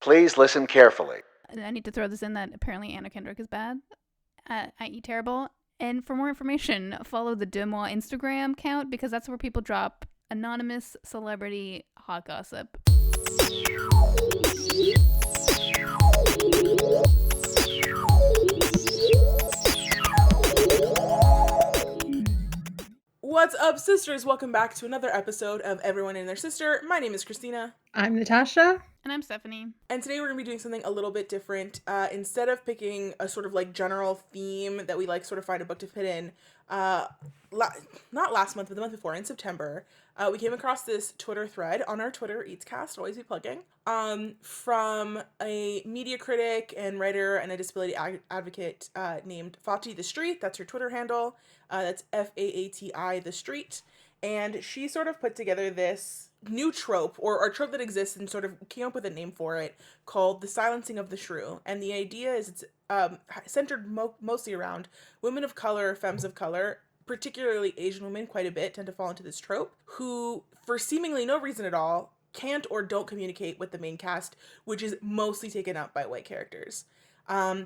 Please listen carefully. I need to throw this in that apparently Anna Kendrick is bad, i.e. terrible. And for more information, follow the Demois Instagram account because that's where people drop anonymous celebrity hot gossip. What's up, sisters? Welcome back to another episode of Everyone and Their Sister. My name is Christina. I'm Natasha. And I'm Stephanie. And today we're going to be doing something a little bit different. Instead of picking a sort of like general theme that we like sort of find a book to fit in, not last month, but the month before, in September, we came across this Twitter thread on our Twitter, EatsCast, always be plugging, from a media critic and writer and a disability advocate named Fati the Street. That's her Twitter handle. That's Faati the Street. And she sort of put together this new trope, or a trope that exists, and sort of came up with a name for it called the silencing of the shrew. And the idea is it's centered mostly around women of color, femmes of color, particularly Asian women, quite a bit tend to fall into this trope, who, for seemingly no reason at all, can't or don't communicate with the main cast, which is mostly taken up by white characters.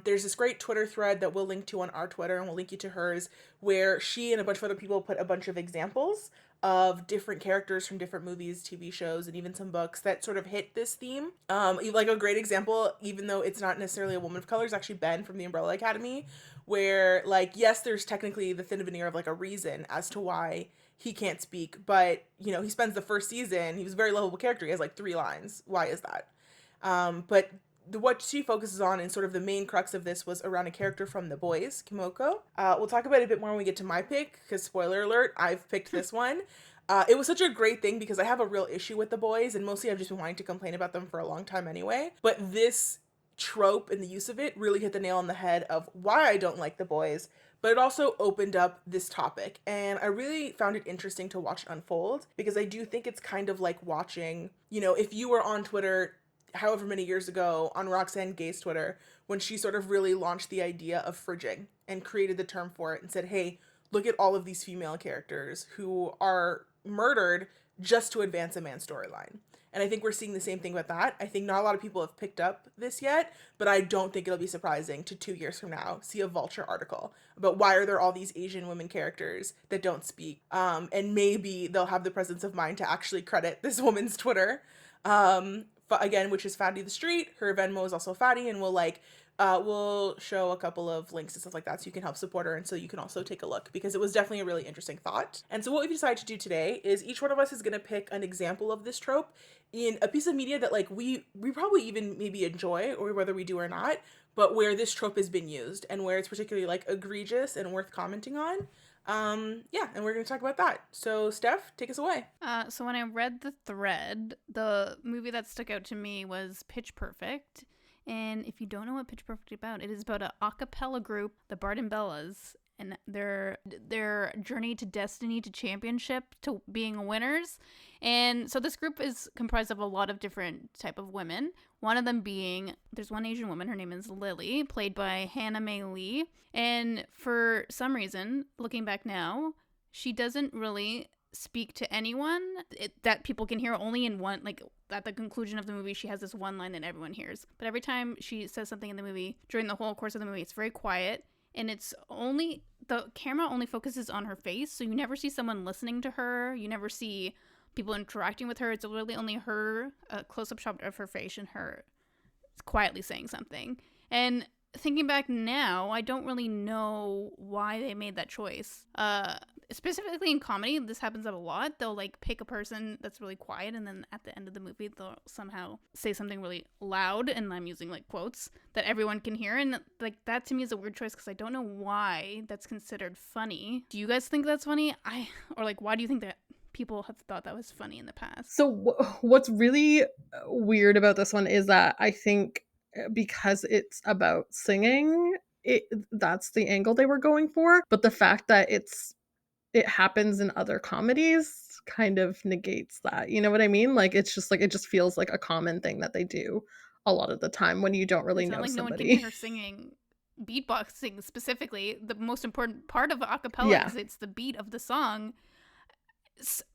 There's this great Twitter thread that we'll link to on our Twitter, and we'll link you to hers, where she and a bunch of other people put a bunch of examples of different characters from different movies, TV shows, and even some books that sort of hit this theme. Like a great example, even though it's not necessarily a woman of color, is actually Ben from the Umbrella Academy, where, like, yes, there's technically the thin veneer of, like, a reason as to why he can't speak, but, you know, he spends the first season, he was a very lovable character, he has, like, 3 lines. Why is that? But what she focuses on and sort of the main crux of this was around a character from The Boys, Kimoko. We'll talk about it a bit more when we get to my pick, because spoiler alert, I've picked this one. It was such a great thing because I have a real issue with The Boys, and mostly I've just been wanting to complain about them for a long time anyway. But this trope and the use of it really hit the nail on the head of why I don't like The Boys, but it also opened up this topic. And I really found it interesting to watch it unfold, because I do think it's kind of like watching, you know, if you were on Twitter however many years ago on Roxanne Gay's Twitter, when she sort of really launched the idea of fridging and created the term for it and said, hey, look at all of these female characters who are murdered just to advance a man's storyline. And I think we're seeing the same thing with that. I think not a lot of people have picked up this yet, but I don't think it'll be surprising to 2 years from now see a Vulture article about why are there all these Asian women characters that don't speak. And maybe they'll have the presence of mind to actually credit this woman's Twitter. Again, which is Fati the Street. Her Venmo is also Fati, and we'll show a couple of links and stuff like that so you can help support her, and so you can also take a look, because it was definitely a really interesting thought. And so what we've decided to do today is each one of us is going to pick an example of this trope in a piece of media that, like, we probably even maybe enjoy, or whether we do or not, but where this trope has been used and where it's particularly, like, egregious and worth commenting on. Yeah, and we're going to talk about that. So, Steph, take us away. So when I read the thread, the movie that stuck out to me was Pitch Perfect. And if you don't know what Pitch Perfect is about, it is about a cappella group, the Barden Bellas, and their journey to destiny, to championship, to being winners. And so this group is comprised of a lot of different type of women. One of them being, there's one Asian woman, her name is Lily, played by Hannah Mae Lee. And for some reason, looking back now, she doesn't really speak to anyone that people can hear, only in one, like at the conclusion of the movie she has this one line that everyone hears, but every time she says something in the movie during the whole course of the movie, it's very quiet, and it's only, the camera only focuses on her face, so you never see someone listening to her, you never see people interacting with her. It's really only her, a close-up shot of her face and her quietly saying something. And thinking back now, I don't really know why they made that choice. Specifically in comedy, this happens a lot. They'll like pick a person that's really quiet, and then at the end of the movie they'll somehow say something really loud, and I'm using like quotes, that everyone can hear. And like that to me is a weird choice, because I don't know why that's considered funny. Do you guys think that's funny? Or like, why do you think that people have thought that was funny in the past? So what's really weird about this one is that I think because it's about singing, that's the angle they were going for. But the fact that it happens in other comedies kind of negates that. You know what I mean? Like, it's just like, it just feels like a common thing that they do a lot of the time when you don't really it's know not like somebody. No one can hear her singing, beatboxing specifically. The most important part of a cappella is it's the beat of the song.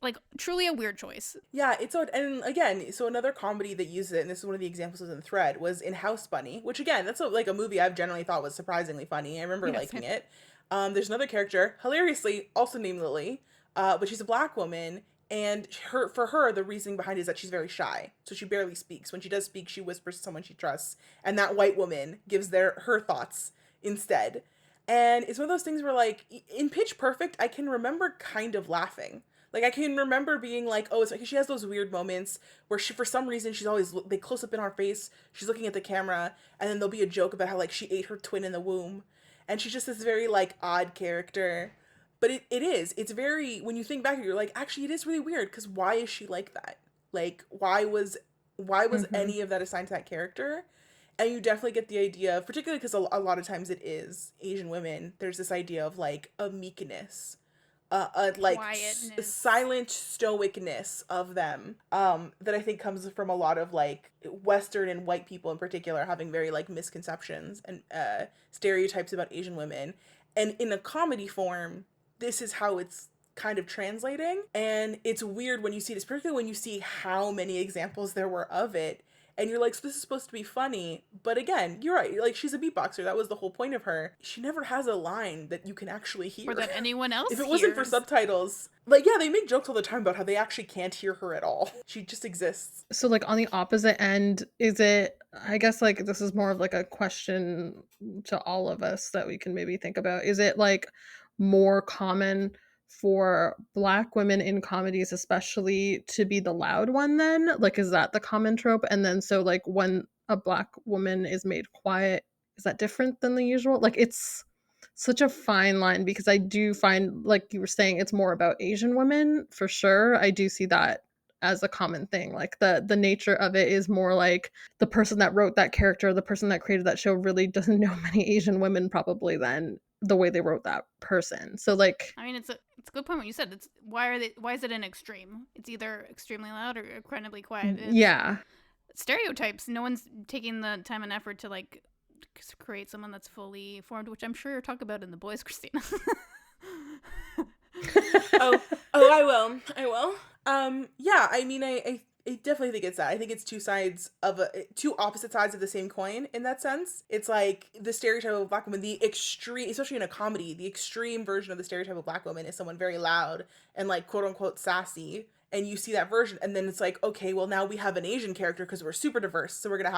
like truly a weird choice. Yeah, it's so, and again, so another comedy that used it, and this is one of the examples in the thread, was in House Bunny, which again, that's like a movie I've generally thought was surprisingly funny. I remember Yeah, liking same. it. There's another character, hilariously also named Lily, but she's a black woman, and for her the reasoning behind it is that she's very shy, so she barely speaks. When she does speak, she whispers to someone she trusts, and that white woman gives her thoughts instead. And it's one of those things where, like, in Pitch Perfect, I can remember kind of laughing. Like, I can remember being like, oh, it's like she has those weird moments where she, for some reason, she's always, they close up in her face, she's looking at the camera, and then there'll be a joke about how, like, she ate her twin in the womb. And she's just this very, like, odd character. But it's very, when you think back, you're like, actually, it is really weird, because why is she like that? Like, why was Mm-hmm. any of that assigned to that character? And you definitely get the idea of, particularly because a lot of times it is Asian women, there's this idea of, like, a meekness, a like Quietness. silent stoicness of them, that I think comes from a lot of, like, Western and white people in particular having very, like, misconceptions and stereotypes about Asian women. And in a comedy form, this is how it's kind of translating. And it's weird when you see this, particularly when you see how many examples there were of it, and you're like, so this is supposed to be funny. But again, you're right. Like, she's a beatboxer. That was the whole point of her. She never has a line that you can actually Or hear. that anyone If else it wasn't for hears. subtitles, like, yeah, they make jokes all the time about how they actually can't hear her at all. She just exists. So like on the opposite end, is it, I guess like this is more of like a question to all of us that we can maybe think about. Is it like more common for black women in comedies especially to be the loud one then? Like is that the common trope? And then so like when a black woman is made quiet, is that different than the usual? Like it's such a fine line because I do find like you were saying it's more about Asian women for sure. I do see that as a common thing. Like the nature of it is more like the person that wrote that character, the person that created that show really doesn't know many Asian women probably than the way they wrote that person. So like I mean, it's a good point what you said. It's why is it an extreme? It's either extremely loud or incredibly quiet. It's yeah. stereotypes. No one's taking the time and effort to like create someone that's fully formed, which I'm sure you'll talk about in The Boys, Christina. Oh, oh, I will. Yeah, I mean, I definitely think it's that. I think it's two opposite sides of the same coin in that sense. It's like the stereotype of a black woman, the extreme, especially in a comedy, the extreme version of the stereotype of a black woman is someone very loud and, like, quote unquote sassy. And you see that version, and then it's like, okay, well, now we have an Asian character because we're super diverse, so we're gonna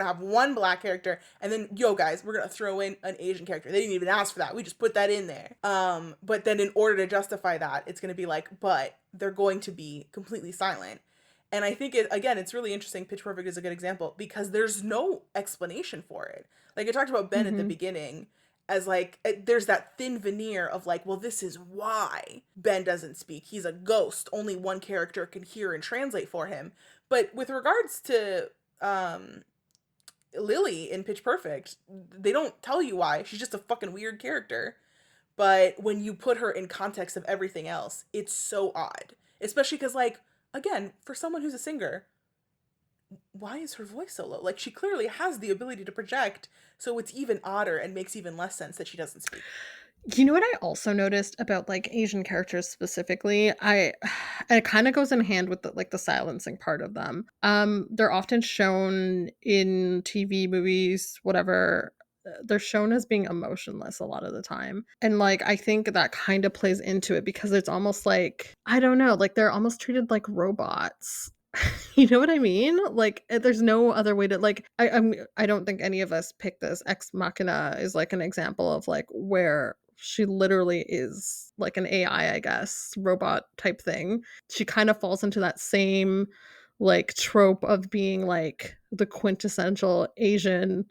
have one black character, and then, yo guys, we're gonna throw in an Asian character. They didn't even ask for that, we just put that in there. But then in order to justify that, it's gonna be like, but they're going to be completely silent. And I think it's really interesting. Pitch Perfect is a good example because there's no explanation for it. Like I talked about Ben at the Mhm. beginning, as like there's that thin veneer of like, well, this is why Ben doesn't speak. He's a ghost. Only one character can hear and translate for him. But with regards to Lily in Pitch Perfect, they don't tell you why. She's just a fucking weird character. But when you put her in context of everything else, it's so odd. Especially because, like, again, for someone who's a singer, why is her voice so low? Like, she clearly has the ability to project, so it's even odder and makes even less sense that she doesn't speak. You know what I also noticed about like Asian characters specifically? I it kind of goes in hand with the like the silencing part of them. They're often shown in TV, movies, whatever. They're shown as being emotionless a lot of the time. And like I think that kind of plays into it because it's almost like I don't know, like they're almost treated like robots. You know what I mean? Like there's no other way to like I don't think any of us picked this. Ex Machina is like an example of like where she literally is like an AI, I guess, robot type thing. She kind of falls into that same like trope of being like the quintessential Asian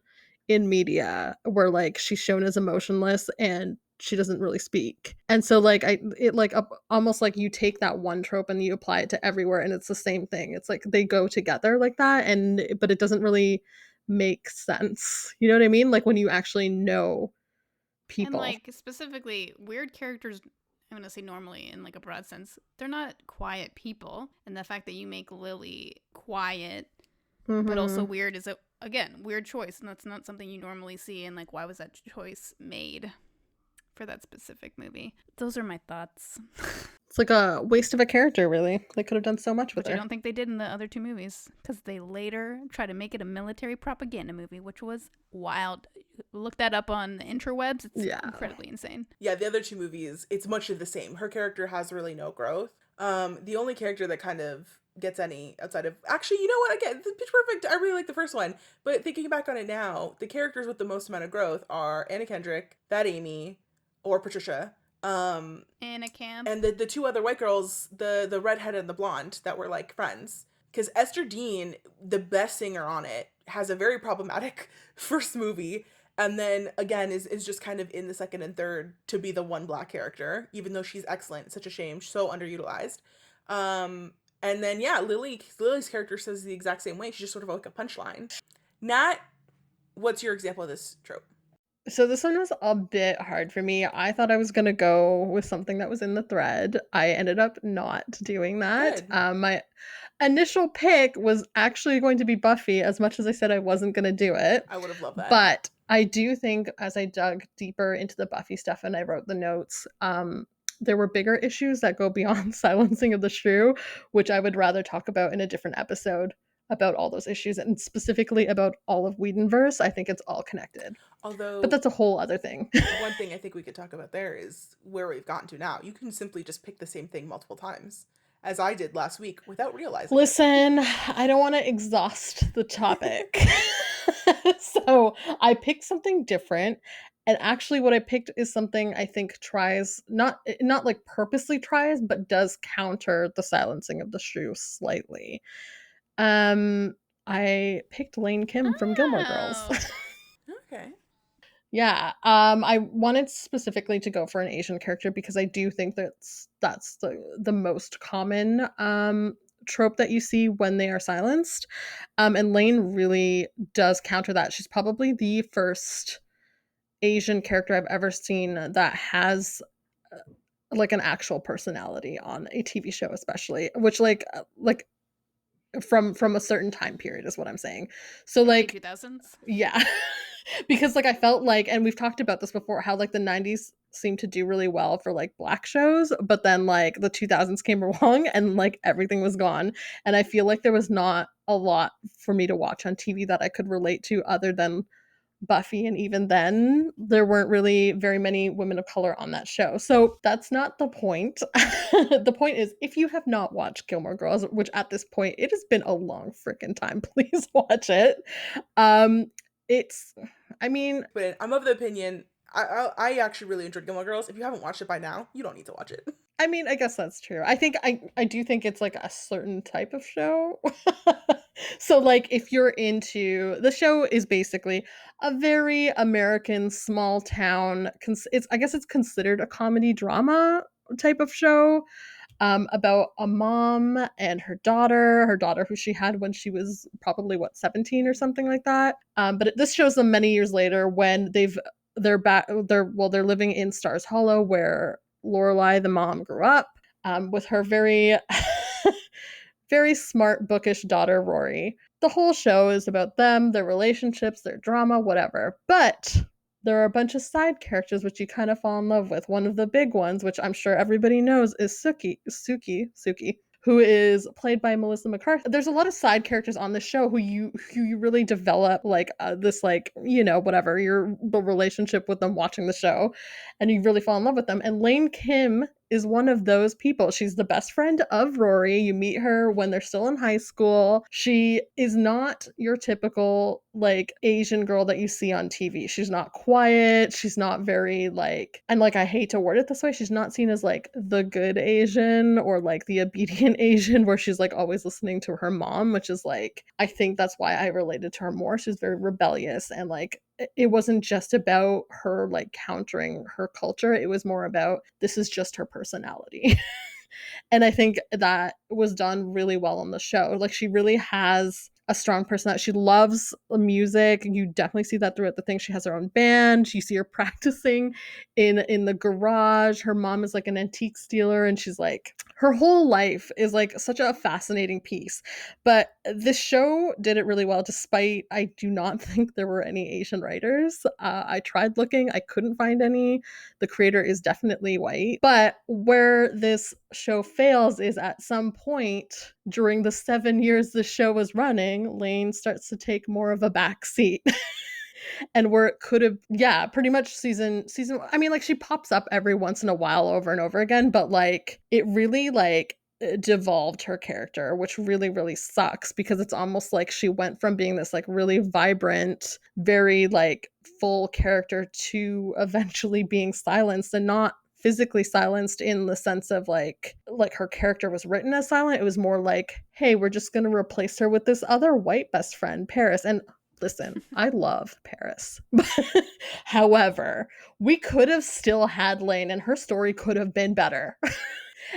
in media where like she's shown as emotionless and she doesn't really speak. And so like almost like you take that one trope and you apply it to everywhere and it's the same thing. It's like they go together like that and but it doesn't really make sense. You know what I mean? Like when you actually know And people. like specifically, weird characters. I'm gonna say normally in like a broad sense, they're not quiet people. And the fact that you make Lily quiet but also Mhm. weird is a again weird choice, and that's not something you normally see. And like, why was that choice made for that specific movie? Those are my thoughts. It's like a waste of a character, really. They could have done so much with Which I her. don't think they did in the other two movies, because they later tried to make it a military propaganda movie, which was wild. Look that up on the interwebs. It's Yeah. incredibly insane. Yeah, the other two movies, it's much of the same. Her character has really no growth. The only character that kind of gets any outside of, actually, you know what? Again, the Pitch Perfect, I really like the first one, but thinking back on it now, the characters with the most amount of growth are Anna Kendrick, that Amy, or Patricia. Anna Camp. And the two other white girls, the redhead and the blonde, that were like friends. Because Esther Dean, the best singer on it, has a very problematic first movie, and then again is just kind of in the second and third to be the one black character, even though she's excellent. It's such a shame, so underutilized. And then yeah, Lily's character says the exact same way. She's just sort of like a punchline. Nat, what's your example of this trope? So this one was a bit hard for me. I thought I was gonna go with something that was in the thread. I ended up not doing that. Good. My initial pick was actually going to be Buffy, as much as I said I wasn't gonna do it. I would have loved that. But I do think as I dug deeper into the Buffy stuff and I wrote the notes, there were bigger issues that go beyond silencing of the shrew, which I would rather talk about in a different episode about all those issues and specifically about all of Whedonverse. I think it's all connected. Although, But that's a whole other thing. one thing I think we could talk about there is where we've gotten to now. You can simply just pick the same thing multiple times, as I did last week without realizing it. Listen, I don't want to exhaust the topic. So I picked something different. And actually what I picked is something I think tries, not like purposely tries, but does counter the silencing of the shrew slightly. I picked Lane Kim from Gilmore Girls. Oh. Okay. Yeah, I wanted specifically to go for an Asian character because I do think that's the most common trope that you see when they are silenced. And Lane really does counter that. She's probably the first Asian character I've ever seen that has like an actual personality on a TV show, especially, which like from a certain time period is what I'm saying. So like 2000s. yeah. Because like I felt like, and we've talked about this before, how like the 90s seemed to do really well for like black shows, but then like the 2000s came along and like everything was gone. And I feel like there was not a lot for me to watch on TV that I could relate to other than Buffy, and even then there weren't really very many women of color on that show. So that's not the point. The point is, if you have not watched Gilmore Girls, which at this point it has been a long freaking time, please watch it. It's, I mean, But I'm of the opinion, I actually really enjoyed Gilmore Girls. If you haven't watched it by now, you don't need to watch it. I guess that's true. I think I do think it's like a certain type of show. So like if you're into, the show is basically a very American small town, it's, I guess it's considered a comedy drama type of show, about a mom and her daughter who she had when she was probably what, 17 or something like that. But this shows them many years later when they're back, they're living in Stars Hollow, where Lorelai, the mom, grew up, with her very, very smart, bookish daughter, Rory. The whole show is about them, their relationships, their drama, whatever. But there are a bunch of side characters which you kind of fall in love with. One of the big ones, which I'm sure everybody knows, is Suki, who is played by Melissa McCarthy. There's a lot of side characters on the show who you really develop like this, like, you know, whatever, the relationship with them watching the show, and you really fall in love with them. And Lane Kim is one of those people. She's the best friend of Rory. You meet her when they're still in high school. She is not your typical like Asian girl that you see on TV. She's not quiet. She's not very like, and like I hate to word it this way, she's not seen as like the good Asian or like the obedient Asian where she's like always listening to her mom, which is like, I think that's why I related to her more. She's very rebellious, and like it wasn't just about her like countering her culture. It was more about, this is just her personality. And I think that was done really well on the show. Like she really has a strong personality. She loves music. You definitely see that throughout the thing. She has her own band. You see her practicing in the garage. Her mom is like an antique stealer, and she's like, her whole life is like such a fascinating piece. But this show did it really well, despite I do not think there were any Asian writers. I tried looking, I couldn't find any. The creator is definitely white. But where this show fails is at some point during the 7 years the show was running, Lane starts to take more of a back seat. And where it could have, yeah, pretty much season I mean, like, she pops up every once in a while over and over again, but like it really like devolved her character, which really really sucks, because it's almost like she went from being this like really vibrant, very like full character to eventually being silenced, and not physically silenced in the sense of like her character was written as silent. It was more like, hey, we're just going to replace her with this other white best friend, Paris. And listen, I love Paris. However, we could have still had Lane and her story could have been better.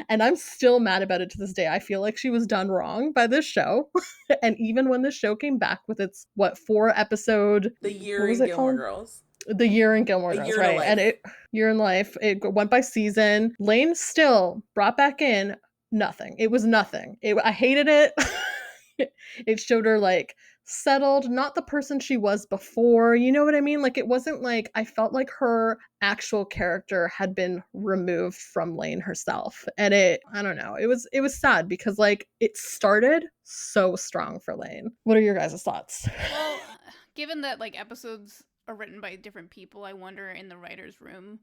And I'm still mad about it to this day. I feel like she was done wrong by this show. And even when the show came back with its, what, 4-episode, The Year what was in it Gilmore called? Girls. The Year in Gilmore A Girls, Year in a right? Life. And Year in Life, it went by season. Lane still brought back in nothing. It was nothing. I hated it. It showed her like settled, not the person she was before. You know what I mean? Like, it wasn't like, I felt like her actual character had been removed from Lane herself. And I don't know. It was sad because like it started so strong for Lane. What are your guys' thoughts? Well, given that like episodes are written by different people, I wonder in the writer's room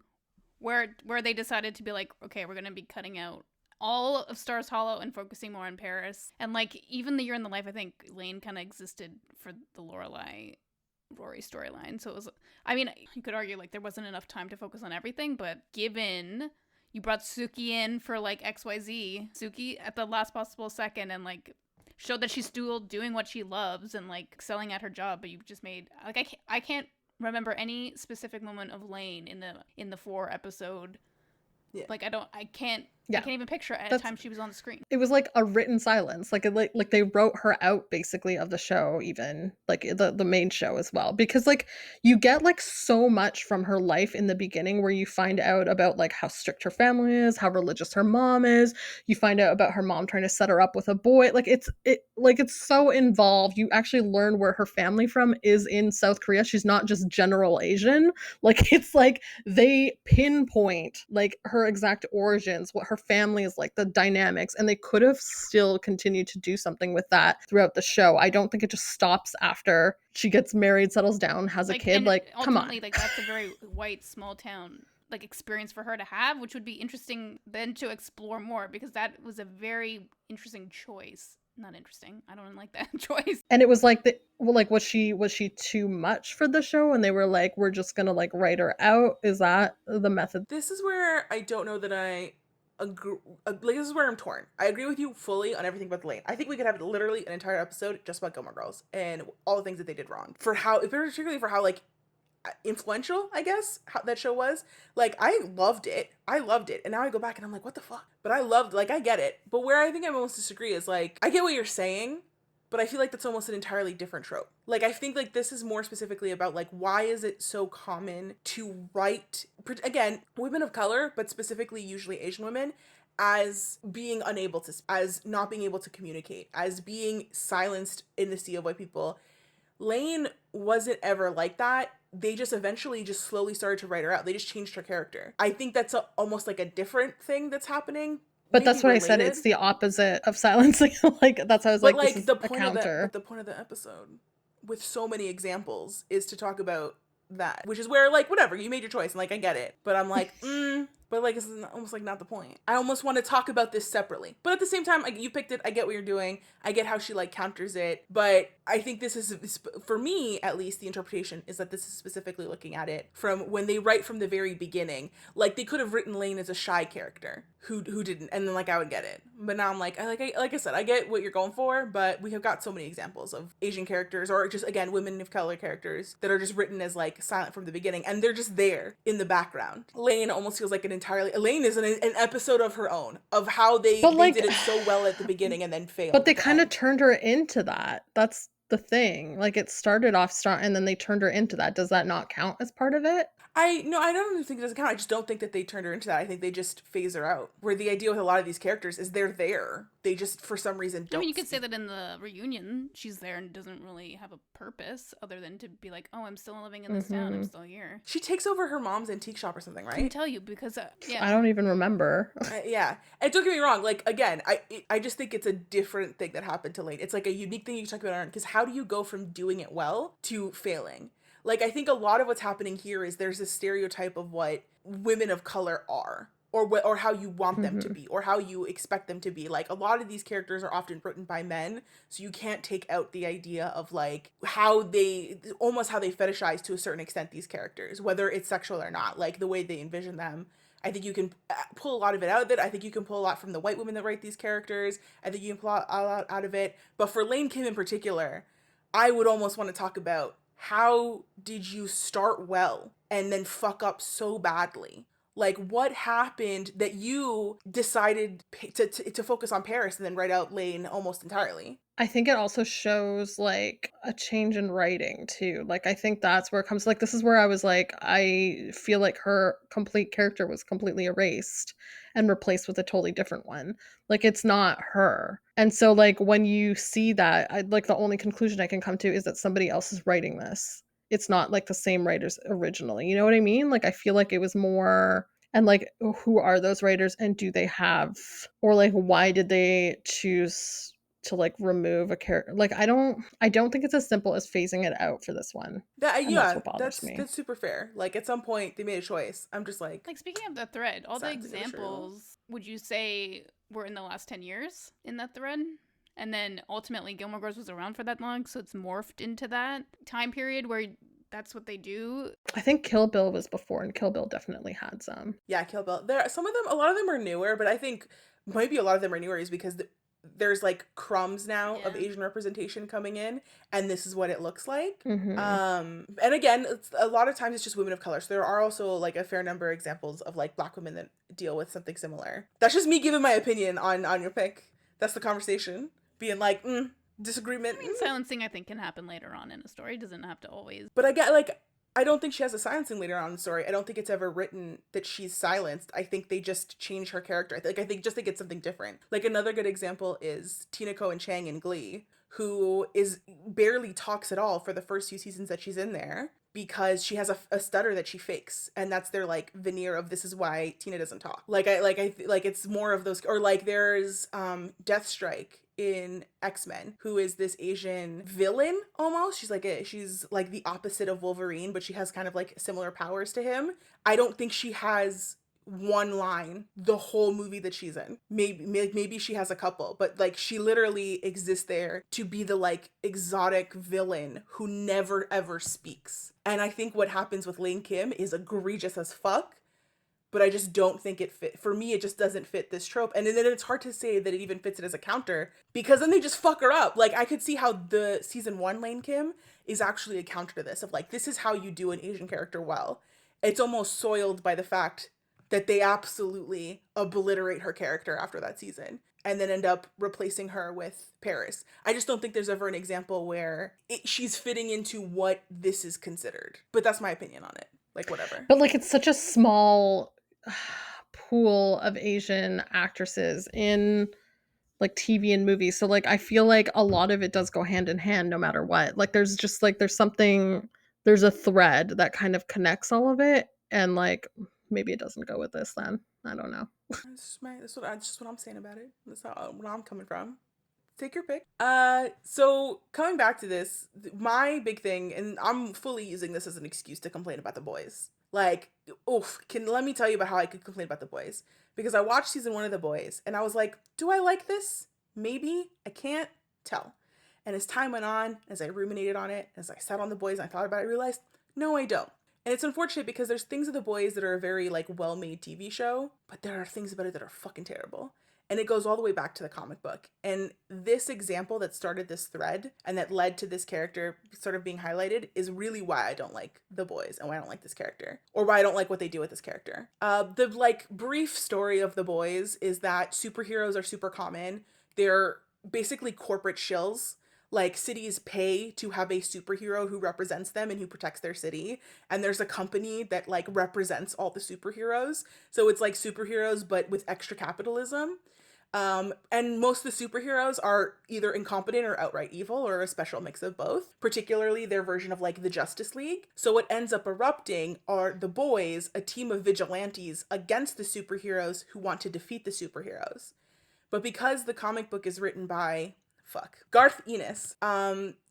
where they decided to be like, okay, we're gonna be cutting out all of Stars Hollow and focusing more on Paris. And like even the Year in the Life, I think Lane kind of existed for the Lorelai Rory storyline. So it was, I mean, you could argue like there wasn't enough time to focus on everything, but given you brought Suki in for like XYZ, Suki at the last possible second, and like showed that she's still doing what she loves and like excelling at her job, but you've just made like I can't remember any specific moment of Lane in the 4-episode. Yeah. Like I can't even picture at a time she was on the screen. It was like a written silence. Like they wrote her out basically of the show, even like the main show as well, because like you get like so much from her life in the beginning, where you find out about like how strict her family is, how religious her mom is. You find out about her mom trying to set her up with a boy. Like it's so involved. You actually learn where her family from is in South Korea. She's not just general Asian. Like it's like they pinpoint like her exact origins, what her family is like, the dynamics, and they could have still continued to do something with that throughout the show. I don't think it just stops after she gets married, settles down, has a kid. Like, come on. Like that's a very white small town like experience for her to have, which would be interesting then to explore more, because that was a very interesting choice. Not interesting. I don't like that choice. And it was like was she too much for the show, and they were like, we're just gonna like write her out? Is that the method? This is where I don't know that I agree. Like, this is where I'm torn. I agree with you fully on everything about the Lane. I think we could have literally an entire episode just about Gilmore Girls and all the things that they did wrong, for how, particularly for how like influential, I guess, how that show was. Like, I loved it, and now I go back and I'm like, what the fuck? But I loved, like, I get it. But where I think I almost disagree is like, I get what you're saying, but I feel like that's almost an entirely different trope. Like, I think like this is more specifically about like, why is it so common to write, again, women of color, but specifically usually Asian women, as being unable to, as not being able to communicate, as being silenced in the sea of white people. Lane wasn't ever like that. They just eventually just slowly started to write her out. They just changed her character. I think that's almost like a different thing that's happening. But that's what related. I said. It's the opposite of silencing. Like, that's how I was but like, this is the a point counter. But the point of the episode, with so many examples, is to talk about that, which is where like, whatever, you made your choice, and like I get it, but I'm like, but like it's almost like not the point. I almost want to talk about this separately, but at the same time, you picked it. I get what you're doing. I get how she like counters it, but I think this is, for me at least, the interpretation is that this is specifically looking at it from when they write from the very beginning. Like, they could have written Lane as a shy character who didn't, and then like I would get it. But now I'm like I said, I get what you're going for, but we have got so many examples of Asian characters, or just again women of color characters, that are just written as like silent from the beginning, and they're just there in the background. Lane almost feels like Lane is an episode of her own, of how they did it so well at the beginning and then failed. But they kind of turned her into that. That's the thing. Like, it started off strong and then they turned her into that. Does that not count as part of it? I don't think it doesn't count. I just don't think that they turned her into that. I think they just phase her out. Where the idea with a lot of these characters is they're there. They just for some reason I mean, don't you could say speak. that in the reunion, she's there and doesn't really have a purpose other than to be like, oh, I'm still living in this town. I'm still here. She takes over her mom's antique shop or something, I can right? tell you because, yeah. I don't even remember. Yeah, and don't get me wrong. Like again, I just think it's a different thing that happened to Lane. It's like a unique thing you can talk about because how do you go from doing it well to failing? Like I think a lot of what's happening here is there's this stereotype of what women of color are. Or how you want them to be, or how you expect them to be. Like a lot of these characters are often written by men, so you can't take out the idea of like how they fetishize to a certain extent these characters, whether it's sexual or not, like the way they envision them. I think you can pull a lot of it out of it. I think you can pull a lot from the white women that write these characters. I think you can pull a lot out of it. But for Lane Kim in particular, I would almost want to talk about how did you start well and then fuck up so badly? Like what happened that you decided to focus on Paris and then write out Lane almost entirely? I think it also shows like a change in writing too. Like I think that's where it comes, like this is where I was like I feel like her complete character was completely erased and replaced with a totally different one. Like it's not her. And so like when you see that, I like the only conclusion I can come to is that somebody else is writing this. It's not like the same writers originally. You know what I mean? Like I feel like it was more, and like who are those writers and do they have, or like why did they choose to like remove a character? Like I don't think it's as simple as phasing it out for this one. And that's Yeah, what bothers me. that's super fair. Like at some point they made a choice. I'm just like Speaking of the thread, all the sad to go through. examples, would you say were in the last 10 years in that thread? And then ultimately Gilmore Girls was around for that long, so it's morphed into that time period where that's what they do. I think Kill Bill was before, and Kill Bill definitely had some. Yeah, Kill Bill. There some of them, a lot of them are newer, but I think maybe a lot of them are newer is because there's like crumbs now of Yeah. Asian representation coming in, and this is what it looks like. Mhm. And again, it's, a lot of times it's just women of color. So there are also like a fair number of examples of like Black women that deal with something similar. That's just me giving my opinion on your pick. That's the conversation. Being like, disagreement. I mean, silencing I think can happen later on in a story. It doesn't have to always. But I get like I don't think she has a silencing later on in the story. I don't think it's ever written that she's silenced. I think they just change her character. I think it's something different. Like another good example is Tina Cohen Chang in Glee, who is barely talks at all for the first few seasons that she's in there because she has a stutter that she fakes, and that's their like veneer of this is why Tina doesn't talk. Like it's more of those, or like there's Deathstrike in X-Men, who is this Asian villain almost. She's like the opposite of Wolverine, but she has kind of like similar powers to him. I don't think she has one line the whole movie that she's in. Maybe she has a couple, but like she literally exists there to be the like exotic villain who never ever speaks. And I think what happens with Lane Kim is egregious as fuck, but I just don't think it fit. For me, it just doesn't fit this trope. And then it's hard to say that it even fits it as a counter because then they just fuck her up. Like I could see how the season 1 Lane Kim is actually a counter to this of like, this is how you do an Asian character well. It's almost soiled by the fact that they absolutely obliterate her character after that season and then end up replacing her with Paris. I just don't think there's ever an example where she's fitting into what this is considered. But that's my opinion on it. Like, whatever. But like it's such a small pool of Asian actresses in like TV and movies. So like I feel like a lot of it does go hand in hand no matter what. Like there's just like there's a thread that kind of connects all of it, and like maybe it doesn't go with this then. I don't know. That's just what I'm saying about it. That's how where I'm coming from. Take your pick. So coming back to this, my big thing, and I'm fully using this as an excuse to complain about The Boys. Like, let me tell you about how I could complain about The Boys. Because I watched season 1 of The Boys, and I was like, do I like this? Maybe. I can't tell. And as time went on, as I ruminated on it, as I sat on The Boys and I thought about it, I realized, no, I don't. And it's unfortunate because there's things of The Boys that are a very, like, well-made TV show, but there are things about it that are fucking terrible. And it goes all the way back to the comic book. And this example that started this thread and that led to this character sort of being highlighted is really why I don't like The Boys and why I don't like this character, or why I don't like what they do with this character. The like brief story of The Boys is that superheroes are super common. They're basically corporate shills. Like, cities pay to have a superhero who represents them and who protects their city. And there's a company that, like, represents all the superheroes. So it's like superheroes, but with extra capitalism. And most of the superheroes are either incompetent or outright evil, or a special mix of both, particularly their version of like the Justice League. So what ends up erupting are the boys, a team of vigilantes against the superheroes who want to defeat the superheroes. But because the comic book is written by Garth Ennis,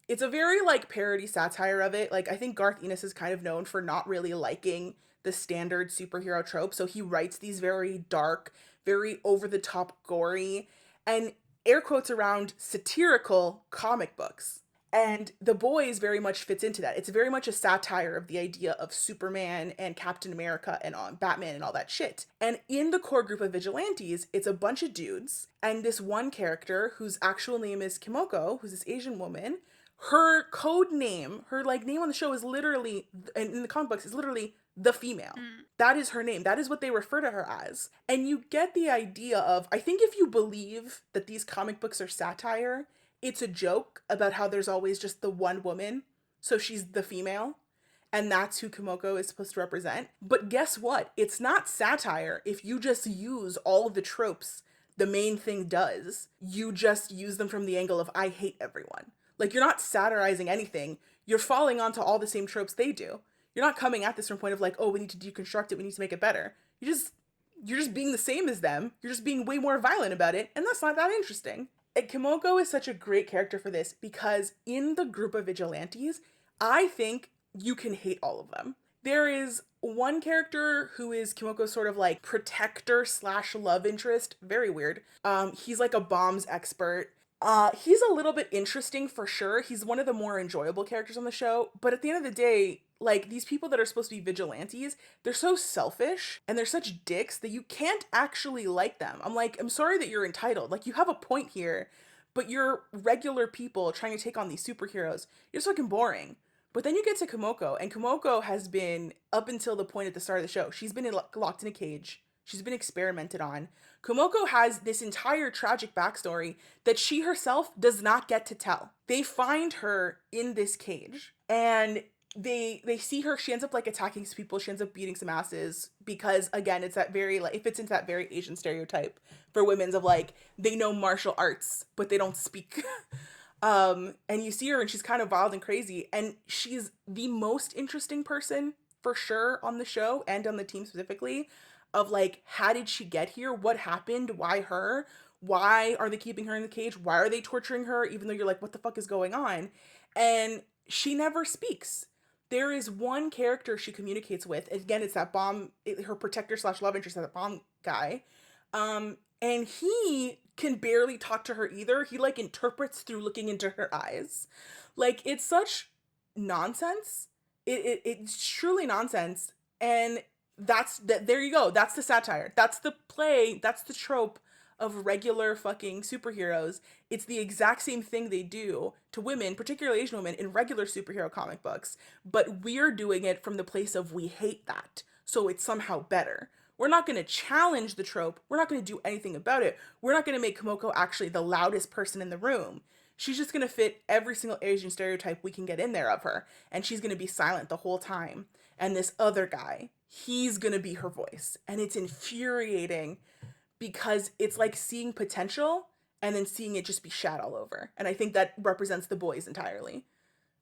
it's a very like parody satire of it. Like, I think Garth Ennis is kind of known for not really liking the standard superhero trope. So he writes these very dark, very over the top, gory, and air quotes around satirical comic books. And The Boys very much fits into that. It's very much a satire of the idea of Superman and Captain America and Batman and all that shit. And in the core group of vigilantes, it's a bunch of dudes, and this one character whose actual name is Kimoko, who's this Asian woman. Her code name, her like name on the show is literally, and in the comic books, is literally the female. That is her name. That is what they refer to her as. And you get the idea of, I think if you believe that these comic books are satire, it's a joke about how there's always just the one woman, so she's the female, and that's who Kimoko is supposed to represent. But guess what? It's not satire if you just use all of the tropes the main thing does. You just use them from the angle of, I hate everyone. Like, you're not satirizing anything. You're falling onto all the same tropes they do. You're not coming at this from a point of like, oh, we need to deconstruct it, we need to make it better. You're just being the same as them. You're just being way more violent about it, and that's not that interesting. And Kimoko is such a great character for this because in the group of vigilantes, I think you can hate all of them. There is one character who is Kimoko's sort of like protector / love interest. Very weird. He's like a bombs expert. He's a little bit interesting for sure. He's one of the more enjoyable characters on the show. But at the end of the day, like, these people that are supposed to be vigilantes, they're so selfish and they're such dicks that you can't actually like them. I'm like, I'm sorry that you're entitled. Like, you have a point here, but you're regular people trying to take on these superheroes. You're just fucking boring. But then you get to Kimoko, and Kimoko has been, up until the point at the start of the show, she's been locked in a cage. She's been experimented on. Kimoko has this entire tragic backstory that she herself does not get to tell. They find her in this cage, and they see her. She ends up like attacking some people. She ends up beating some asses because, again, it's that very like, it fits into that very Asian stereotype for women's of like, they know martial arts but they don't speak. And you see her and she's kind of wild and crazy, and she's the most interesting person for sure on the show and on the team specifically, of like, how did she get here? What happened? Why her? Why are they keeping her in the cage? Why are they torturing her? Even though you're like, what the fuck is going on? And she never speaks. There is one character she communicates with. Again, it's that her protector / love interest, that bomb guy. And he can barely talk to her either. He like interprets through looking into her eyes. Like, it's such nonsense. It's truly nonsense. And there you go. That's the satire. That's the play. That's the trope of regular fucking superheroes. It's the exact same thing they do to women, particularly Asian women, in regular superhero comic books, but we're doing it from the place of, we hate that, so it's somehow better. We're not going to challenge the trope. We're not going to do anything about it. We're not going to make Kimoko actually the loudest person in the room. She's just going to fit every single Asian stereotype we can get in there of her, and she's going to be silent the whole time. And this other guy, he's going to be her voice, and it's infuriating because it's like seeing potential and then seeing it just be shat all over. And I think that represents The Boys entirely.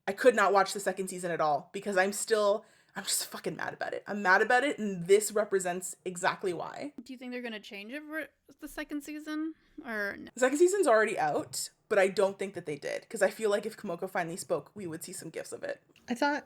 I could not watch the second season at all because I'm just fucking mad about it. I'm mad about it, and this represents exactly why. Do you think they're going to change it for the second season? Or no? The second season's already out, but I don't think that they did, because I feel like if Kimoko finally spoke, we would see some gifs of it. I thought,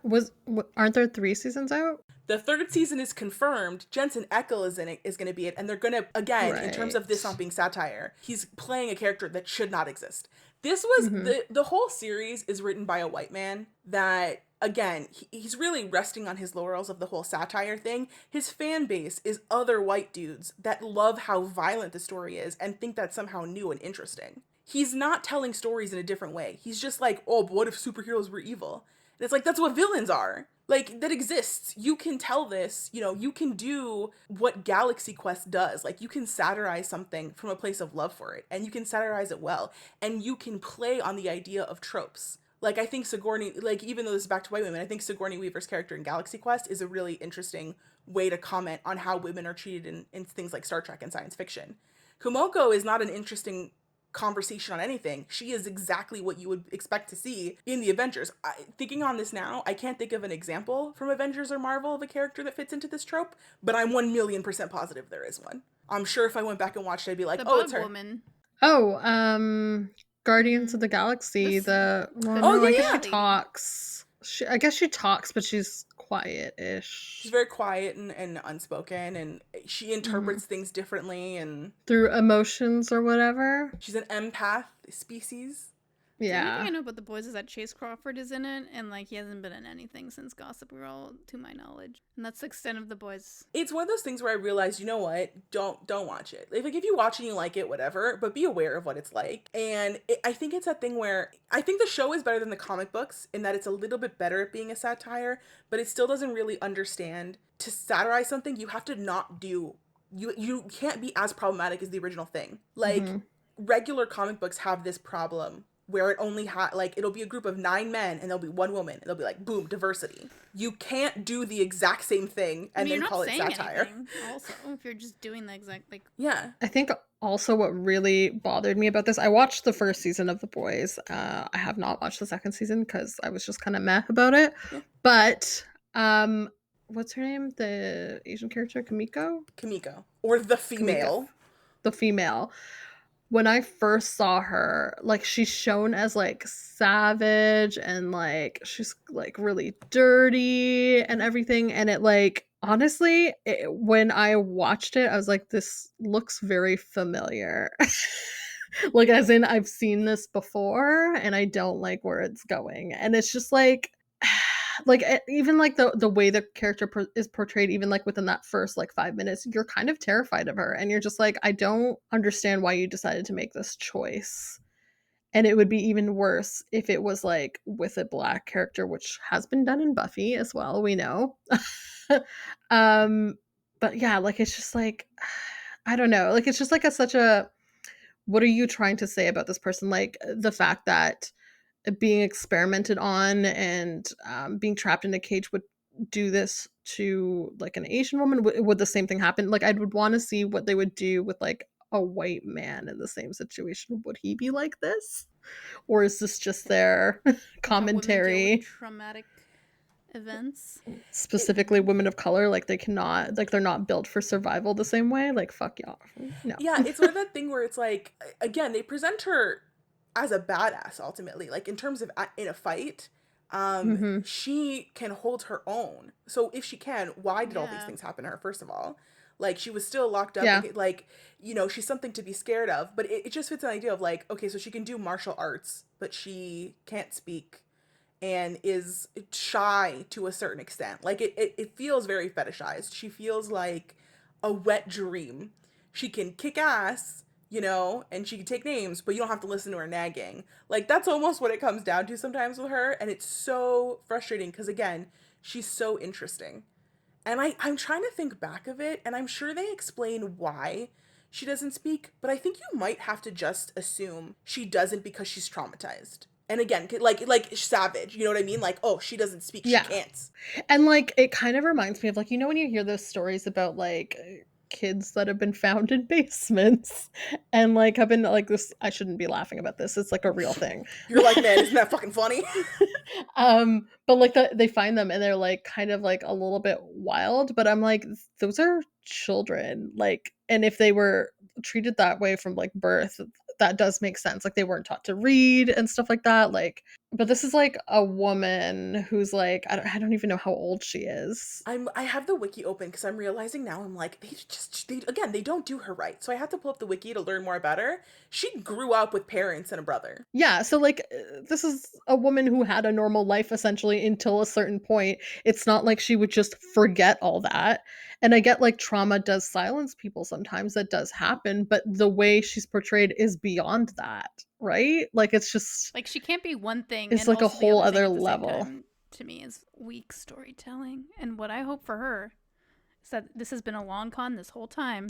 aren't there 3 seasons out? The third season is confirmed. Jensen Ackles is going to be it, and they're going to, again, in terms of this not being satire, he's playing a character that should not exist. This was, the whole series is written by a white man that, again, he's really resting on his laurels of the whole satire thing. His fan base is other white dudes that love how violent the story is and think that's somehow new and interesting. He's not telling stories in a different way. He's just like, oh, but what if superheroes were evil? And it's like, that's what villains are. like that exists. You can tell this, you know, you can do what Galaxy Quest does. Like you can satirize something from a place of love for it, and you can satirize it well, and you can play on the idea of tropes. Like I think Sigourney, like even though this is back to white women, I think Sigourney Weaver's character in Galaxy Quest is a really interesting way to comment on how women are treated in things like Star Trek and science fiction. Kumoko is not an interesting conversation on anything. She is exactly what you would expect to see in the Avengers. Thinking on this now, I can't think of an example from Avengers or Marvel of a character that fits into this trope, but I'm 1,000,000% positive there is one. I'm sure if I went back and watched it, I'd be like, The oh, it's bug her. woman. Oh, Guardians of the Galaxy. The Oh, No, I yeah, guess she yeah. talks. I guess she talks, but she's quiet-ish. She's very quiet and unspoken, and she interprets things differently, and Through emotions or whatever. she's an empath species. The only thing Yeah. I know about The Boys is that Chase Crawford is in it, and like he hasn't been in anything since Gossip Girl, to my knowledge. And that's the extent of The Boys. It's one of those things where I realized, you know what, don't watch it. Like if you watch it and you like it, whatever, but be aware of what it's like. And I think it's that thing where I think the show is better than the comic books in that it's a little bit better at being a satire, but it still doesn't really understand to satirize something. You have to not do you can't be as problematic as the original thing. Like regular comic books have this problem where it only like it'll be a group of 9 men and there'll be 1 woman and they'll be like, boom, diversity. You can't do the exact same thing and then call it satire. Also, if you're just doing the exact Yeah. I think also what really bothered me about this, I watched the first season of The Boys. I have not watched the second season because I was just kind of meh about it. Yeah. But what's her name? The Asian character, Kimiko, or the female. Kimiko. The female. When I first saw her, like she's shown as like savage and like she's like really dirty and everything, and it like honestly when I watched it I was like, this looks very familiar. Like as in I've seen this before and I don't like where it's going, and it's just like like even like the way the character is portrayed, even like within that first like 5 minutes, you're kind of terrified of her and you're just like, I don't understand why you decided to make this choice. And it would be even worse if it was like with a black character, which has been done in Buffy as well, we know. But yeah, like it's just like I don't know, like it's just like such a, what are you trying to say about this person? Like the fact that being experimented on and being trapped in a cage would do this to like an Asian woman. Would the same thing happen? Like I would want to see what they would do with like a white man in the same situation. Would he be like this, or is this just their commentary? Traumatic events, specifically women of color, like they cannot, like they're not built for survival the same way. Like fuck y'all. No. Yeah, it's sort of that thing where it's like, again, they present her as a badass ultimately, like in terms of in a fight, she can hold her own. So if she can, why did all these things happen to her? First of all, like she was still locked up. Yeah. Like, you know, she's something to be scared of, but it just fits an idea of like, okay, so she can do martial arts, but she can't speak and is shy to a certain extent. Like it feels very fetishized. She feels like a wet dream. She can kick ass, you know, and she can take names, but you don't have to listen to her nagging. Like that's almost what it comes down to sometimes with her, and it's so frustrating because again, she's so interesting. And I'm trying to think back of it, and I'm sure they explain why she doesn't speak, but I think you might have to just assume she doesn't because she's traumatized. And again, like savage, you know what I mean? Like, oh, she doesn't speak, she can't. And like it kind of reminds me of like, you know, when you hear those stories about like kids that have been found in basements and like have been like this, I shouldn't be laughing about this, it's like a real thing. You're like, man, isn't that fucking funny? But like they find them and they're like kind of like a little bit wild, but I'm like, those are children, like, and if they were treated that way from like birth, that does make sense. Like they weren't taught to read and stuff like that. Like, but this is like a woman who's like, I don't even know how old she is. I have the wiki open because I'm realizing now, I'm like, they don't do her right. So I have to pull up the wiki to learn more about her. She grew up with parents and a brother. Yeah, so like this is a woman who had a normal life essentially until a certain point. It's not like she would just forget all that. And I get like trauma does silence people sometimes, that does happen, but the way she's portrayed is beyond that, right? Like it's just like she can't be one thing. It's and like a also the whole other other thing at the same level. time. to me is weak storytelling. And what I hope for her is that this has been a long con this whole time.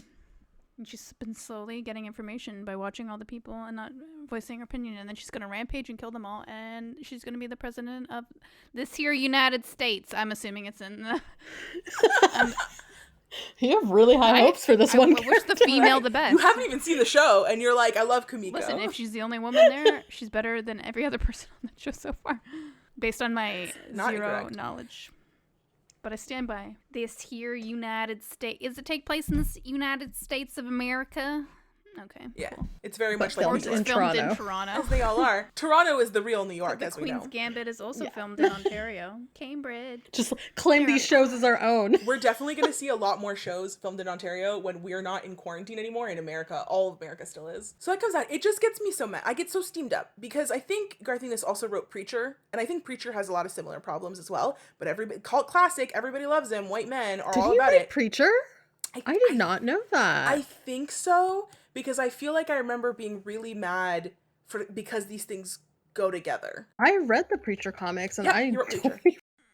And she's been slowly getting information by watching all the people and not voicing her opinion. And then she's going to rampage and kill them all. And she's going to be the president of this here United States. I'm assuming it's in the... You have really high hopes for this one. I wish the female the best. You haven't even seen the show, and you're like, I love Kumiko. Listen, if she's the only woman there, she's better than every other person on the show so far, based on my zero knowledge. But I stand by this here United States. Does it take place in the United States of America? Okay. Yeah, cool. it's very much like filmed in Toronto. As they all are. Toronto is the real New York, as we know. Queen's Gambit is also filmed in Ontario, Cambridge. Just claim these shows as our own. We're definitely going to see a lot more shows filmed in Ontario when we're not in quarantine anymore in America. All of America still is. So that comes out. It just gets me so mad. I get so steamed up because I think Garth Ennis also wrote Preacher, and I think Preacher has a lot of similar problems as well. But everybody, cult classic, everybody loves him. White men are all about it. Did he write Preacher? I did not know that. I think so, because I feel like I remember being really mad because these things go together. I read the Preacher comics, and I Preacher.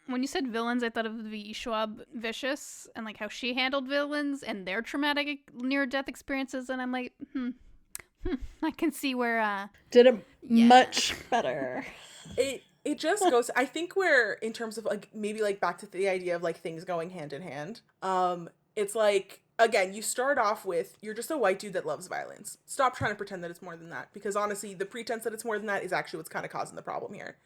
When you said villains, I thought of the Schwab Vicious and like how she handled villains and their traumatic near-death experiences, and I'm like, I can see where did it much better. It just goes, I think we're, in terms of like maybe like back to the idea of like things going hand in hand. It's like, again, you start off with, you're just a white dude that loves violence. Stop trying to pretend that it's more than that, because honestly, the pretense that it's more than that is actually what's kind of causing the problem here.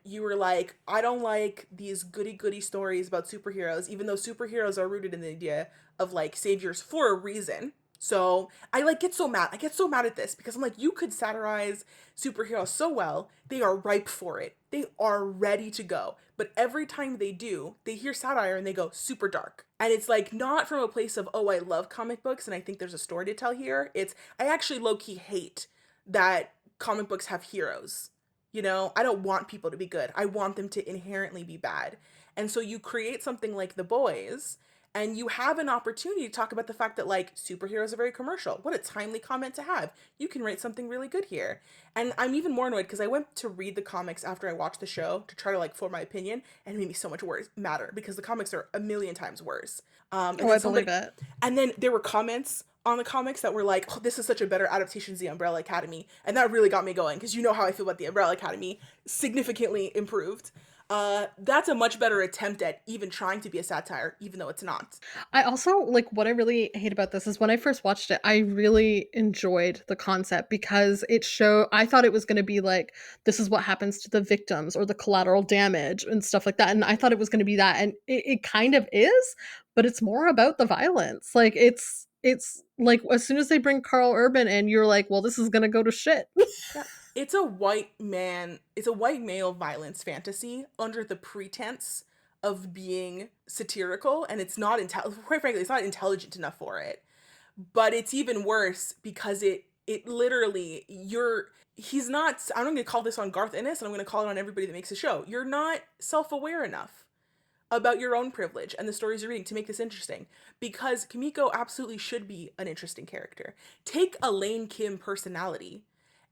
You were like, I don't like these goody-goody stories about superheroes, even though superheroes are rooted in the idea of like saviors for a reason. So I like get so mad. I get so mad at this because I'm like, you could satirize superheroes so well. They are ripe for it. They are ready to go. But every time they do, they hear satire and they go super dark. And it's like not from a place of, oh, I love comic books and I think there's a story to tell here. It's, I actually low-key hate that comic books have heroes. You know, I don't want people to be good. I want them to inherently be bad. And so you create something like The Boys, and you have an opportunity to talk about the fact that, like, superheroes are very commercial. What a timely comment to have. You can write something really good here. And I'm even more annoyed because I went to read the comics after I watched the show to try to, like, form my opinion, and it made me so much worse matter because the comics are a million times worse. I believe it. And then there were comments on the comics that were like, oh, this is such a better adaptation of The Umbrella Academy. And that really got me going because you know how I feel about The Umbrella Academy. Significantly improved. That's a much better attempt at even trying to be a satire, even though it's not. I also, like, what I really hate about this is when I first watched it, I really enjoyed the concept because I thought it was going to be like, this is what happens to the victims or the collateral damage and stuff like that. And I thought it was going to be that. And it kind of is, but it's more about the violence. Like, it's like, as soon as they bring Carl Urban in, you're like, well, this is going to go to shit. Yeah. It's a white male violence fantasy under the pretense of being satirical, and it's not quite frankly, it's not intelligent enough for it. But it's even worse because it literally, he's not, I'm going to call this on Garth Ennis, and I'm going to call it on everybody that makes a show. You're not self-aware enough about your own privilege and the stories you're reading to make this interesting, because Kimiko absolutely should be an interesting character. Take a Lane Kim personality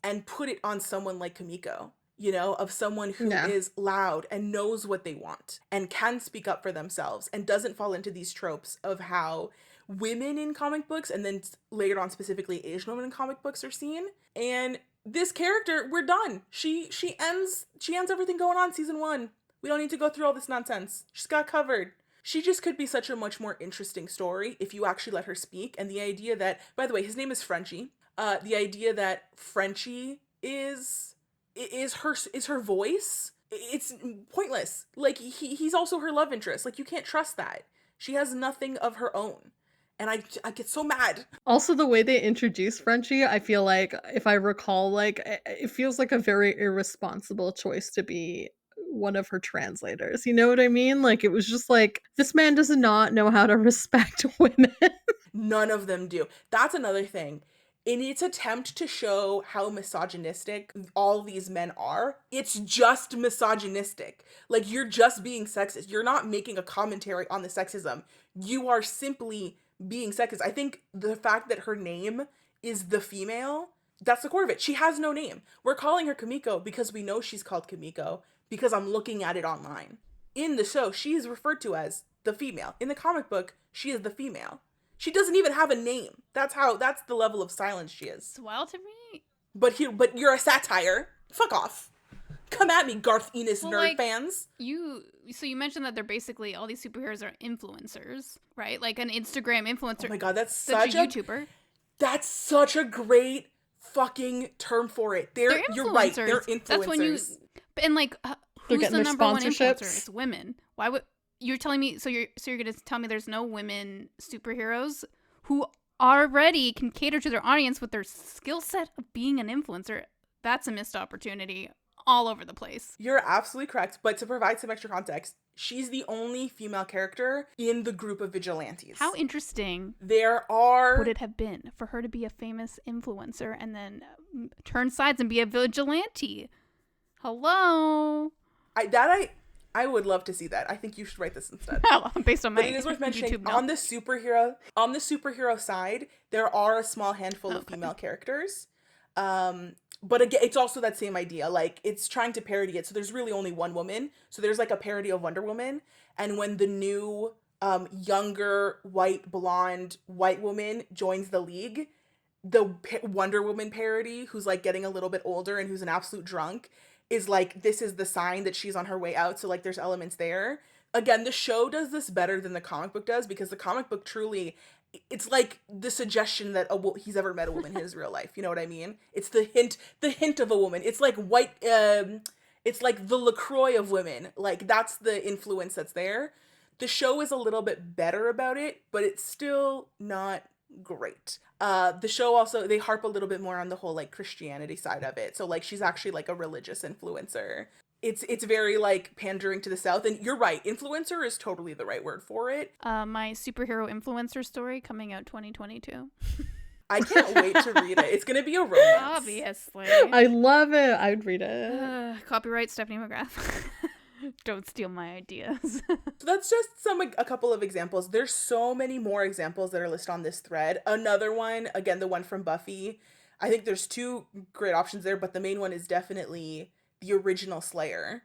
and put it on someone like Kimiko, you know, of someone who is loud and knows what they want and can speak up for themselves and doesn't fall into these tropes of how women in comic books, and then later on specifically Asian women in comic books, are seen. And this character, we're done. She ends everything going on season 1. We don't need to go through all this nonsense. She's got covered. She just could be such a much more interesting story if you actually let her speak. And the idea that, by the way, his name is Frenchie. The idea that Frenchie is her voice, it's pointless. Like, he's also her love interest. Like, you can't trust that. She has nothing of her own. And I get so mad. Also, the way they introduce Frenchie, I feel like, if I recall, like, it feels like a very irresponsible choice to be one of her translators. You know what I mean? Like, it was just like, this man does not know how to respect women. None of them do. That's another thing. In its attempt to show how misogynistic all these men are, it's just misogynistic. Like, you're just being sexist. You're not making a commentary on the sexism. You are simply being sexist. I think the fact that her name is the female, that's the core of it. She has no name. We're calling her Kimiko because we know she's called Kimiko because I'm looking at it online. In the show, she is referred to as the female. In the comic book, she is the female. She doesn't even have a name. That's the level of silence she is. It's wild to me. But you're a satire. Fuck off. Come at me, Garth Ennis nerd fans. So you mentioned that they're basically, all these superheroes are influencers, right? Like an Instagram influencer. Oh my god, that's such a YouTuber. That's such a great fucking term for it. They're you're right. They're influencers. That's when and like who's the number one influencer? It's women. Why would you're telling me? So you're gonna tell me there's no women superheroes who already can cater to their audience with their skill set of being an influencer? That's a missed opportunity all over the place. You're absolutely correct. But to provide some extra context, she's the only female character in the group of vigilantes. How interesting would it have been for her to be a famous influencer and then turn sides and be a vigilante? Hello. I would love to see that. I think you should write this instead. Based on my but it is worth mentioning on the superhero side, there are a small handful of female characters. But again, it's also that same idea. Like, it's trying to parody it. So there's really only one woman. So there's like a parody of Wonder Woman. And when the new younger white blonde white woman joins the league, the Wonder Woman parody, who's like getting a little bit older and who's an absolute drunk, is like, this is the sign that she's on her way out. So like there's elements there. Again, the show does this better than the comic book does, because the comic book truly, it's like the suggestion that he's ever met a woman in his real life. You know what I mean? It's the hint of a woman. It's like it's like the LaCroix of women. Like, that's the influence that's there. The show is a little bit better about it, but it's still not great. The show also, they harp a little bit more on the whole like Christianity side of it. So like, she's actually like a religious influencer. It's very like pandering to the South, and you're right, influencer is totally the right word for it. My superhero influencer story coming out 2022. I can't wait to read it. It's gonna be a romance. Obviously. I love it. I'd read it. Copyright Stephanie McGrath. Don't steal my ideas. So that's just a couple of examples. There's so many more examples that are listed on this thread. Another one, again, the one from Buffy. I think there's two great options there, but the main one is definitely the original Slayer,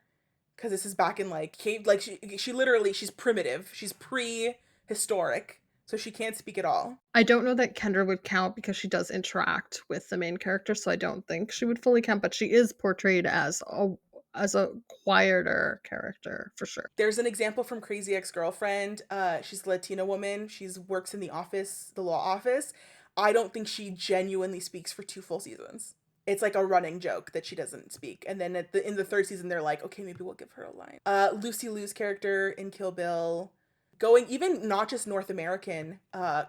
because this is back in like cave, like she literally, she's primitive, she's prehistoric, so she can't speak at all. I don't know that Kendra would count because she does interact with the main character, so I don't think she would fully count, but she is portrayed as a quieter character for sure. There's an example from Crazy Ex-Girlfriend. She's a Latina woman. She's works in the law office. I don't think she genuinely speaks for 2 full seasons. It's like a running joke that she doesn't speak. And then in the 3rd season, they're like, okay, maybe we'll give her a line. Lucy Liu's character in Kill Bill, going even not just North American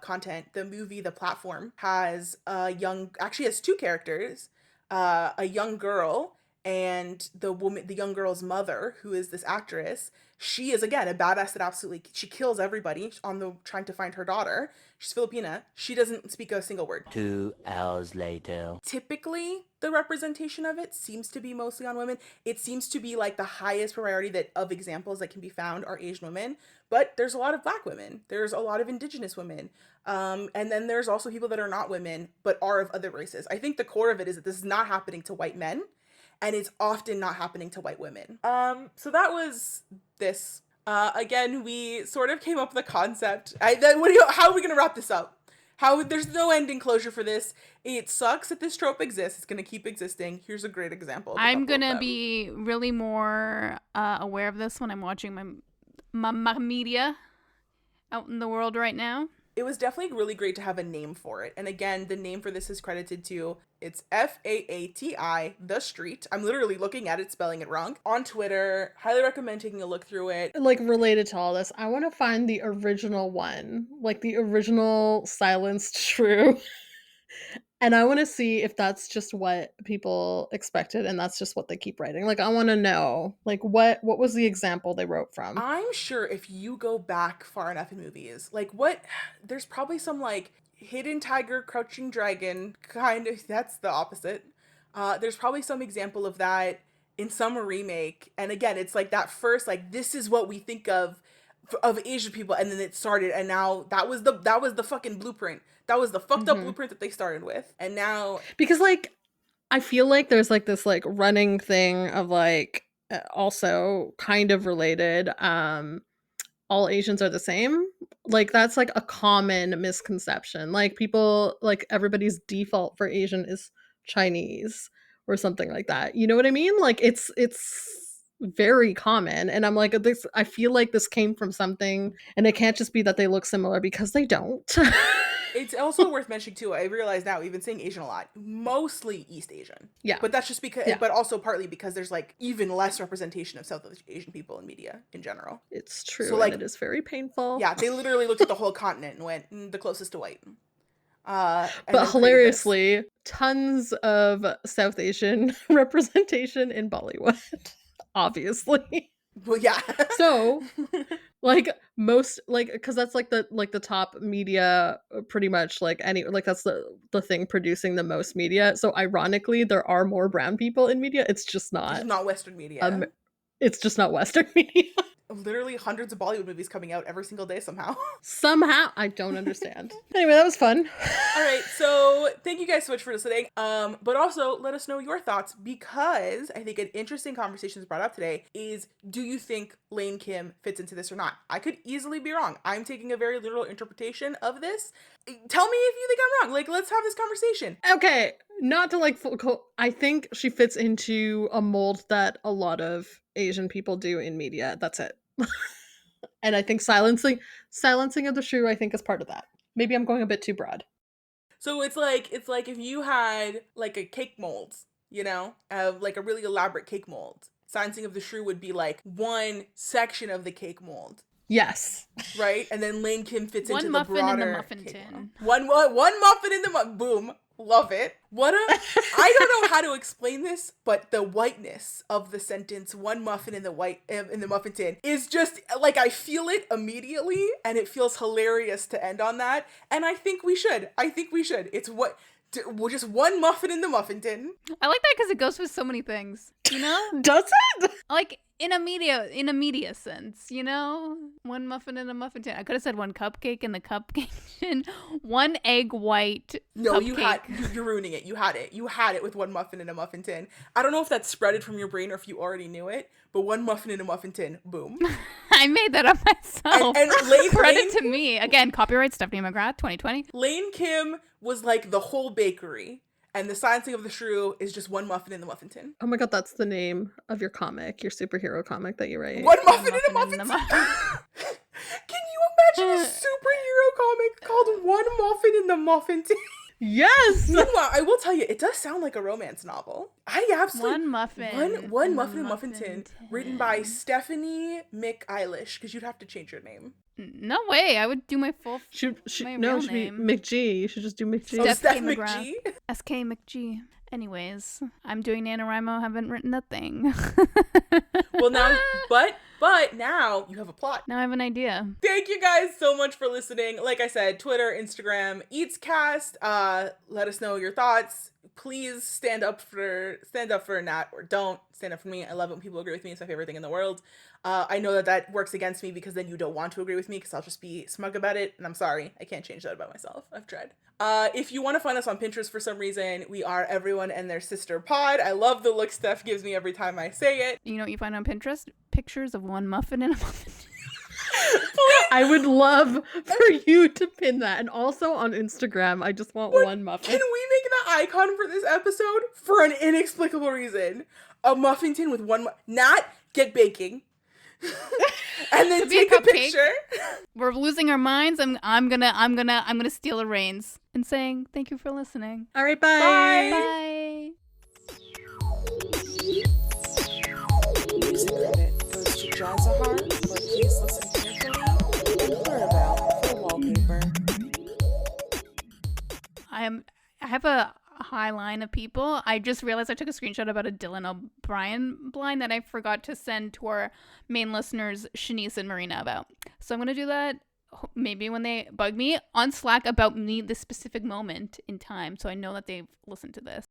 content, the movie The Platform has actually has 2 characters, a young girl and the young girl's mother, who is this actress. She is, again, a badass that she kills everybody trying to find her daughter. She's Filipina. She doesn't speak a single word. 2 hours later. Typically, the representation of it seems to be mostly on women. It seems to be like the highest priority of examples that can be found are Asian women. But there's a lot of Black women. There's a lot of Indigenous women. And then there's also people that are not women, but are of other races. I think the core of it is that this is not happening to white men, and it's often not happening to white women. So that was this. Again, we sort of came up with a concept. How are we gonna wrap this up? There's no ending closure for this. It sucks that this trope exists. It's gonna keep existing. Here's a great example. I'm gonna be really more aware of this when I'm watching my media out in the world right now. It was definitely really great to have a name for it. And again, the name for this is credited to, it's FAATI, The Street. I'm literally looking at it, spelling it wrong. On Twitter, highly recommend taking a look through it. Like, related to all this, I want to find the original one, like the original silenced Shrew. And I want to see if that's just what people expected and that's just what they keep writing. Like, I want to know, like, what was the example they wrote from? I'm sure if you go back far enough in movies, like, there's probably some, like, hidden tiger, crouching dragon kind of, that's the opposite. There's probably some example of that in some remake. And again, it's like that first, like, this is what we think of Asian people, and then it started, and now that was the fucking blueprint. That was the fucked up blueprint that they started with. And now, because, like, I feel like there's like this like running thing of like also kind of related, all Asians are the same. Like, that's like a common misconception. Like, people, like, everybody's default for Asian is Chinese or something like that. You know what I mean? Like, it's very common. And I'm like, this, I feel like this came from something, and it can't just be that they look similar, because they don't. It's also worth mentioning too, I realize now, we've been saying Asian a lot, mostly East Asian. Yeah. But that's just because, Yeah. but also partly because there's like even less representation of South Asian people in media in general. It's true. So, like, and it is very painful. Yeah, they literally looked at the whole continent and went, the closest to white. And But hilariously, tons of South Asian representation in Bollywood, obviously. Well, yeah. So, like, most, like, because that's like the top media, pretty much, like, any, like, that's the thing producing the most media. So ironically, there are more brown people in media. It's just It's not not Western media. it's just not Western media. Literally hundreds of Bollywood movies coming out every single day somehow. Somehow, I don't understand. Anyway, that was fun. All right, so thank you guys so much for listening. But also let us know your thoughts, because I think an interesting conversation is brought up today is, do you think Lane Kim fits into this or not? I could easily be wrong. I'm taking a very literal interpretation of this. Tell me if you think I'm wrong. Like, let's have this conversation. Okay, not to like I think she fits into a mold that a lot of Asian people do in media. That's it. And I think silencing of the shrew, I think, is part of that. Maybe I'm going a bit too broad. So it's like if you had like a cake mold, you know, like a really elaborate cake mold. Silencing of the shrew would be like one section of the cake mold. Yes. Right? And then Lane Kim fits into the broader One muffin in the muffin cake tin. mold. One muffin in the muffin. Boom. Love it. I don't know how to explain this, but the whiteness of the sentence, one muffin in the muffin tin, is just like, I feel it immediately, and it feels hilarious to end on that. And I think we should. It's just one muffin in the muffin tin. I like that because it goes with so many things, you know? Does it? Like, in a media sense, you know? One muffin in a muffin tin. I could have said one cupcake in the cupcake tin. One egg white No, cupcake. you're ruining it. You had it with one muffin in a muffin tin. I don't know if that's spreaded from your brain or if you already knew it, but one muffin in a muffin tin, boom. I made that up myself. And Credit to me. Again, copyright Stephanie McGrath, 2020. Lane Kim was like the whole bakery, and the silencing of the shrew is just one muffin in the muffin tin. Oh my god, that's the name of your comic, your superhero comic that you write. One muffin in a muffin tin. Can you imagine a superhero comic called One Muffin in the Muffin Tin? Yes. Meanwhile, I will tell you, it does sound like a romance novel. I absolutely One muffin. One muffin in a muffin tin, written by Stephanie McEilish, because you'd have to change your name. No way. I would do my full my No, real should be name. McG. You should just do McG. Oh, Steph McGrath. McG? SK McG. Anyways, I'm doing NaNoWriMo, haven't written a thing. Well, now, but now you have a plot. Now I have an idea. Thank you guys so much for listening. Like I said, Twitter, Instagram, EatsCast. Let us know your thoughts. Please stand up for Nat, or don't stand up for me. I love it when people agree with me. It's my favorite thing in the world. I know that works against me, because then you don't want to agree with me, because I'll just be smug about it, and I'm sorry. I can't change that about myself. I've tried. If you want to find us on Pinterest for some reason, we are Everyone and Their Sister Pod. I love the look Steph gives me every time I say it. You know what you find on Pinterest? Pictures of one muffin in a muffin. I would love for you to pin that. And also on Instagram, I just want one muffin. Can we make the icon for this episode for an inexplicable reason? A muffin tin with one Nat, get baking. And then take a picture. We're losing our minds. I'm gonna steal the reins and saying thank you for listening. All right, bye. Bye. Music credit goes to Jazahar, but please listen carefully, and Clarabelle for wallpaper. I have a high line of people. I just realized I took a screenshot about a Dylan O'Brien blind that I forgot to send to our main listeners, Shanice and Marina, about. So I'm going to do that maybe when they bug me on Slack about me this specific moment in time, so I know that they've listened to this.